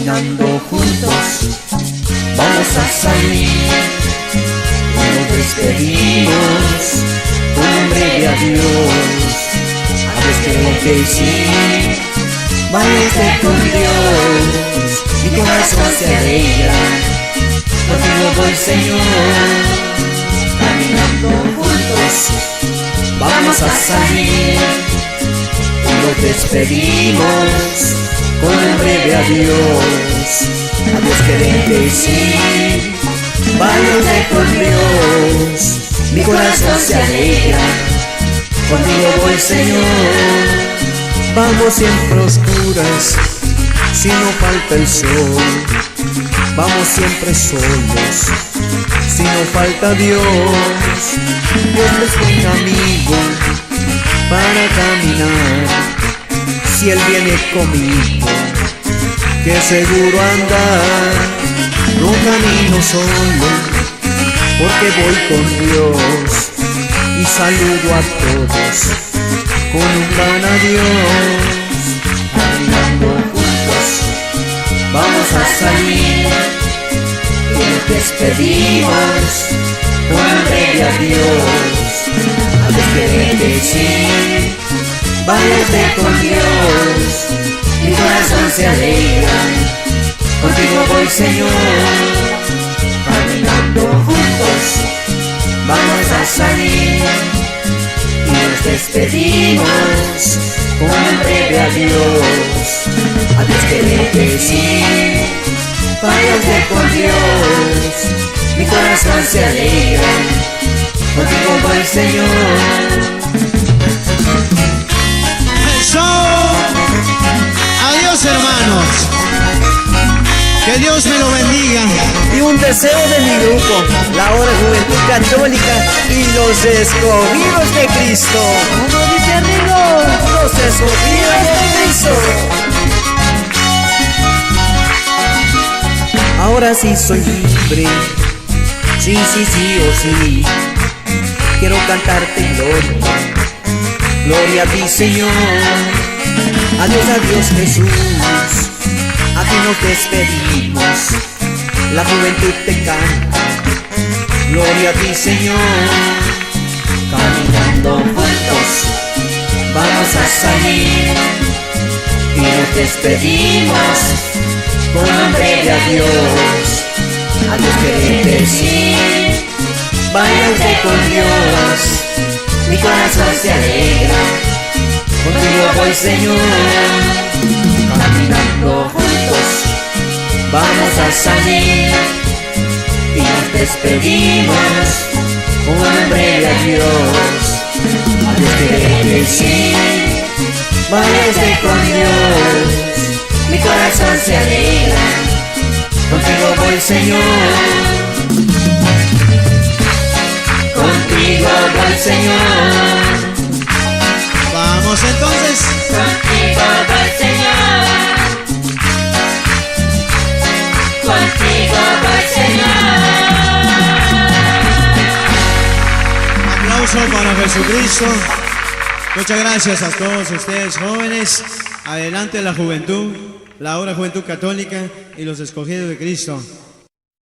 caminando juntos, vamos a salir. Nos despedimos con un breve adiós. A Dios tengo que decir, váyase con Dios. Mi corazón se alegra, contigo voy, Señor. Caminando juntos, vamos a salir. Nos despedimos con un breve adiós. Adiós queremos decir, váyase con Dios. Mi corazón se alegra, contigo voy, Señor. Vamos siempre oscuras, si no falta el sol. Vamos siempre solos, si no falta Dios. Dios es un amigo para caminar. Si Él viene conmigo, que seguro andar. No camino solo, porque voy con Dios. Y saludo a todos con un gran adiós. Caminando juntos, vamos a salir. Y nos despedimos con un breve adiós. Adiós queremos decir, váyase con Dios. Mi corazón se alegra, contigo voy, Señor. Caminando juntos, vamos a salir. Y nos despedimos con un breve adiós. Adiós queremos decir, váyase con Dios. Mi corazón se alegra, contigo voy, Señor. Adiós, hermanos. Que Dios me lo bendiga. Y un deseo de mi grupo, la Hora Juventud Católica y los Escogidos de Cristo. ¿Cómo dice Rigo? Los Escogidos de Cristo. Ahora sí soy libre, sí, sí, sí, oh sí. Quiero cantarte gloria, gloria a ti, Señor. Adiós, adiós, Jesús. Aquí nos despedimos, la juventud te canta, gloria a ti, Señor. Caminando juntos, vamos a salir. Y nos despedimos con un breve adiós. Adiós queremos decir, váyase con Dios. Mi corazón se alegra, contigo voy, Señor. Caminando juntos, vamos a salir. Y nos despedimos con un breve adiós. Adiós queremos decir, váyase con Dios. Mi corazón se alegra, contigo voy, Señor. Contigo voy, Señor. Vamos entonces. Contigo voy, Señor. Contigo voy, Señor. Aplauso para Jesucristo. Muchas gracias a todos ustedes jóvenes. Adelante la juventud, la Hora Juventud Católica y los Escogidos de Cristo.